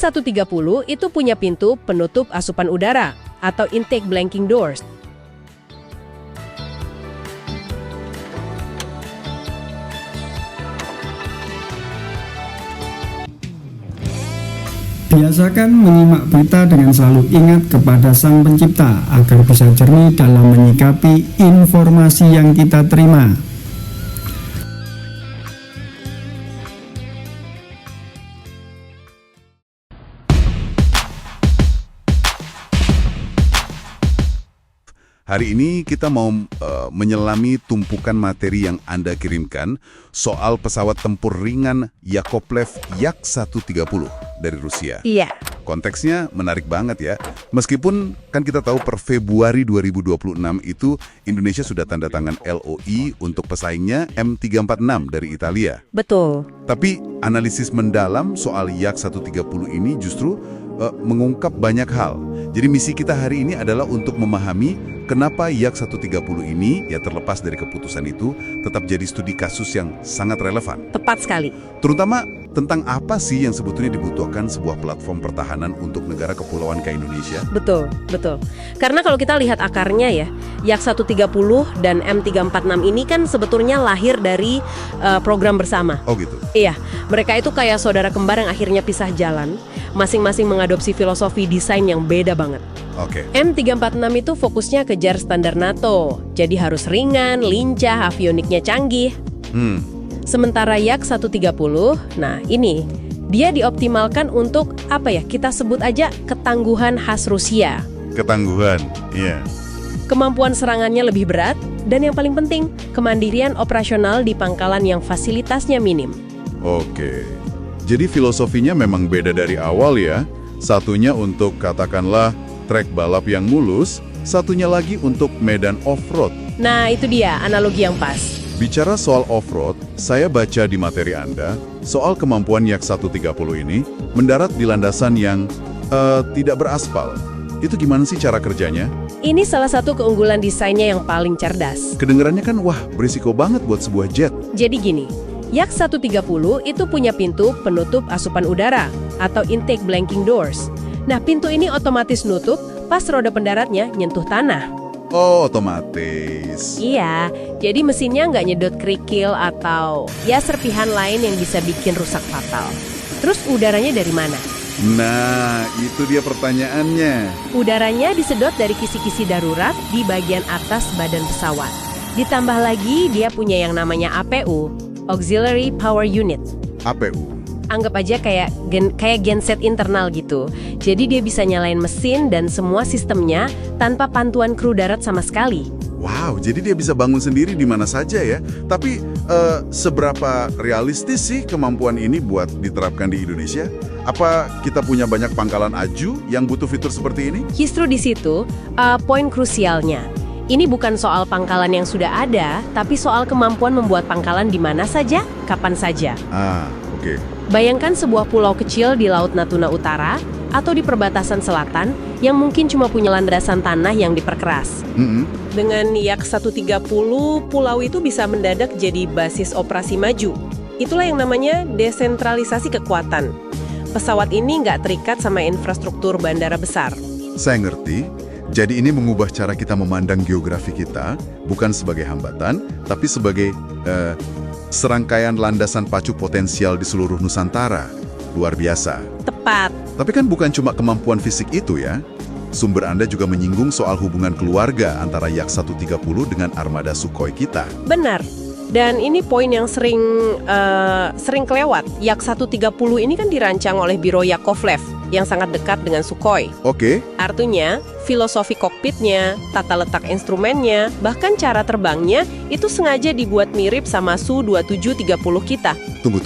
Yak 130 itu punya pintu penutup asupan udara atau intake blanking doors. Biasakan menyimak berita dengan selalu ingat kepada Sang Pencipta agar bisa jernih dalam menyikapi informasi yang kita terima. Hari ini kita mau menyelami tumpukan materi yang Anda kirimkan soal pesawat tempur ringan Yakovlev Yak 130 dari Rusia. Iya. Konteksnya menarik banget ya. Meskipun kan kita tahu per Februari 2026 itu Indonesia sudah tanda tangan LOI untuk pesaingnya M346 dari Italia. Betul. Tapi analisis mendalam soal Yak 130 ini justru mengungkap banyak hal. Jadi misi kita hari ini adalah untuk memahami kenapa Yak 130 ini, ya terlepas dari keputusan itu, tetap jadi studi kasus yang sangat relevan. Tepat sekali. Terutama tentang apa sih yang sebetulnya dibutuhkan sebuah platform pertahanan untuk negara kepulauan kayak Indonesia? Betul, betul. Karena kalau kita lihat akarnya ya, Yak 130 dan M346 ini kan sebetulnya lahir dari program bersama. Oh gitu? Iya, mereka itu kayak saudara kembar yang akhirnya pisah jalan, masing-masing mengadopsi filosofi desain yang beda banget. Oke. M346 itu fokusnya kejar standar NATO, jadi harus ringan, lincah, avioniknya canggih. Sementara Yak 130, nah ini, dia dioptimalkan untuk, kita sebut aja ketangguhan khas Rusia. Ketangguhan, iya. Kemampuan serangannya lebih berat, dan yang paling penting, kemandirian operasional di pangkalan yang fasilitasnya minim. Oke. Jadi filosofinya memang beda dari awal ya. Satunya untuk katakanlah trek balap yang mulus, satunya lagi untuk medan off-road. Nah, itu dia analogi yang pas. Bicara soal off-road, saya baca di materi Anda, soal kemampuan Yak 130 ini mendarat di landasan yang tidak beraspal. Itu gimana sih cara kerjanya? Ini salah satu keunggulan desainnya yang paling cerdas. Kedengarannya kan, wah berisiko banget buat sebuah jet. Jadi gini, Yak 130 itu punya pintu penutup asupan udara atau intake blanking doors. Nah, pintu ini otomatis nutup pas roda pendaratnya nyentuh tanah. Oh, otomatis. Iya, jadi mesinnya nggak nyedot kerikil atau ya serpihan lain yang bisa bikin rusak fatal. Terus udaranya dari mana? Nah, itu dia pertanyaannya. Udaranya disedot dari kisi-kisi darurat di bagian atas badan pesawat. Ditambah lagi dia punya yang namanya APU, Auxiliary Power Unit. APU. Anggap aja kayak genset internal gitu. Jadi dia bisa nyalain mesin dan semua sistemnya tanpa bantuan kru darat sama sekali. Wow, jadi dia bisa bangun sendiri di mana saja ya. Tapi seberapa realistis sih kemampuan ini buat diterapkan di Indonesia? Apa kita punya banyak pangkalan aju yang butuh fitur seperti ini? Justru di situ poin krusialnya. Ini bukan soal pangkalan yang sudah ada, tapi soal kemampuan membuat pangkalan di mana saja, kapan saja. Oke. Bayangkan sebuah pulau kecil di Laut Natuna Utara atau di perbatasan selatan yang mungkin cuma punya landasan tanah yang diperkeras. Dengan Yak 130, pulau itu bisa mendadak jadi basis operasi maju. Itulah yang namanya desentralisasi kekuatan. Pesawat ini nggak terikat sama infrastruktur bandara besar. Saya ngerti. Jadi ini mengubah cara kita memandang geografi kita, bukan sebagai hambatan, tapi sebagai serangkaian landasan pacu potensial di seluruh Nusantara. Luar biasa. Tepat. Tapi kan bukan cuma kemampuan fisik itu ya. Sumber Anda juga menyinggung soal hubungan keluarga antara Yak 130 dengan armada Sukhoi kita. Benar. Dan ini poin yang sering kelewat. Yak 130 ini kan dirancang oleh Biro Yakovlev yang sangat dekat dengan Sukhoi. Oke. Artinya, filosofi kokpitnya, tata letak instrumennya, bahkan cara terbangnya itu sengaja dibuat mirip sama Su-2730 kita. Tunggu.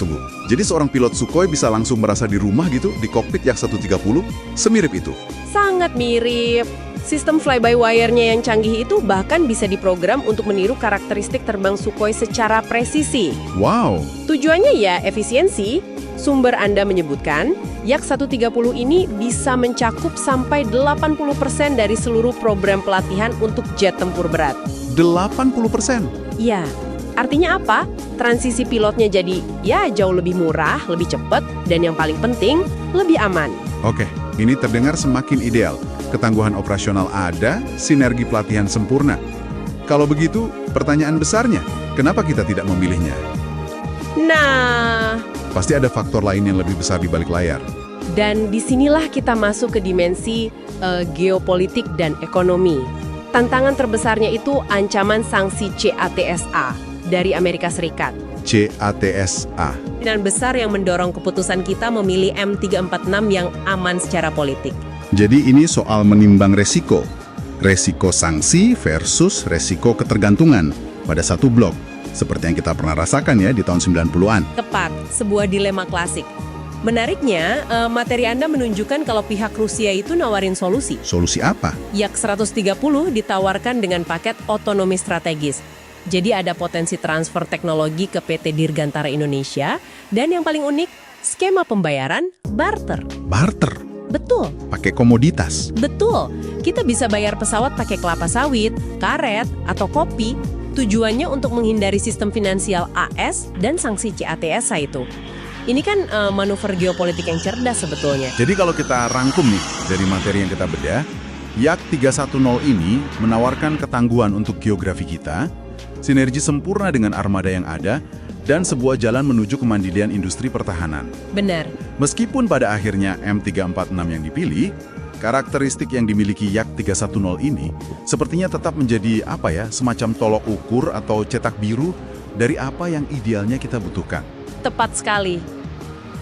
Jadi seorang pilot Sukhoi bisa langsung merasa di rumah gitu di kokpit Yak 130? Semirip itu? Sangat mirip. Sistem fly-by-wire-nya yang canggih itu bahkan bisa diprogram untuk meniru karakteristik terbang Sukhoi secara presisi. Wow. Tujuannya ya efisiensi. Sumber Anda menyebutkan, Yak 130 ini bisa mencakup sampai 80% dari seluruh program pelatihan untuk jet tempur berat. 80%? Iya. Artinya apa? Transisi pilotnya jadi jauh lebih murah, lebih cepat, dan yang paling penting, lebih aman. Oke, ini terdengar semakin ideal. Ketangguhan operasional ada, sinergi pelatihan sempurna. Kalau begitu, pertanyaan besarnya, kenapa kita tidak memilihnya? Nah, Pasti ada faktor lain yang lebih besar di balik layar. dan disinilah kita masuk ke dimensi geopolitik dan ekonomi. Tantangan terbesarnya itu ancaman sanksi CATSA dari Amerika Serikat. CATSA. Kemungkinan besar yang mendorong keputusan kita memilih M346 yang aman secara politik. Jadi ini soal menimbang resiko. Resiko sanksi versus resiko ketergantungan pada satu blok. Seperti yang kita pernah rasakan ya di tahun 90-an. Tepat, sebuah dilema klasik. Menariknya, materi Anda menunjukkan kalau pihak Rusia itu nawarin solusi. Solusi apa? Yak 130 ditawarkan dengan paket otonomi strategis. Jadi ada potensi transfer teknologi ke PT Dirgantara Indonesia. Dan yang paling unik, skema pembayaran barter. Barter. Betul, Pakai komoditas. betul. Kita bisa bayar pesawat pakai kelapa sawit, karet, atau kopi. Tujuannya untuk menghindari sistem finansial AS dan sanksi CATSA itu. Ini kan manuver geopolitik yang cerdas sebetulnya. Jadi kalau kita rangkum nih dari materi yang kita bedah, Yak 310 ini menawarkan ketangguhan untuk geografi kita, sinergi sempurna dengan armada yang ada, dan sebuah jalan menuju kemandirian industri pertahanan. Benar. Meskipun pada akhirnya M346 yang dipilih, karakteristik yang dimiliki Yak 310 ini sepertinya tetap menjadi semacam tolok ukur atau cetak biru dari apa yang idealnya kita butuhkan. Tepat sekali.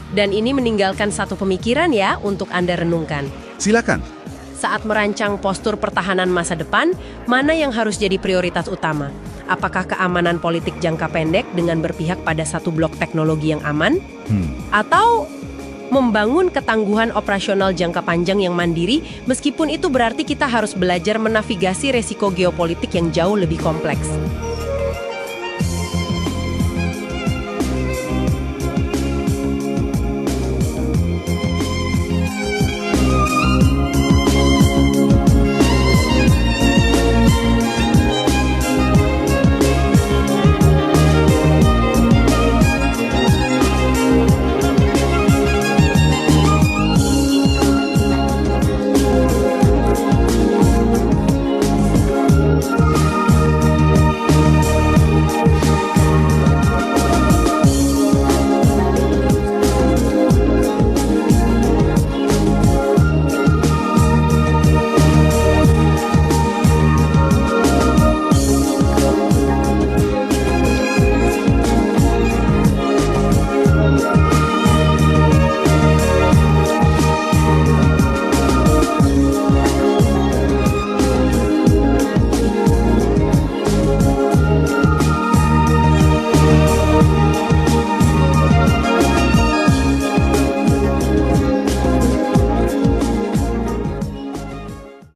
Dan ini meninggalkan satu pemikiran ya untuk Anda renungkan. Silakan. Saat merancang postur pertahanan masa depan, mana yang harus jadi prioritas utama? Apakah keamanan politik jangka pendek dengan berpihak pada satu blok teknologi yang aman? Atau membangun ketangguhan operasional jangka panjang yang mandiri, meskipun itu berarti kita harus belajar menavigasi resiko geopolitik yang jauh lebih kompleks.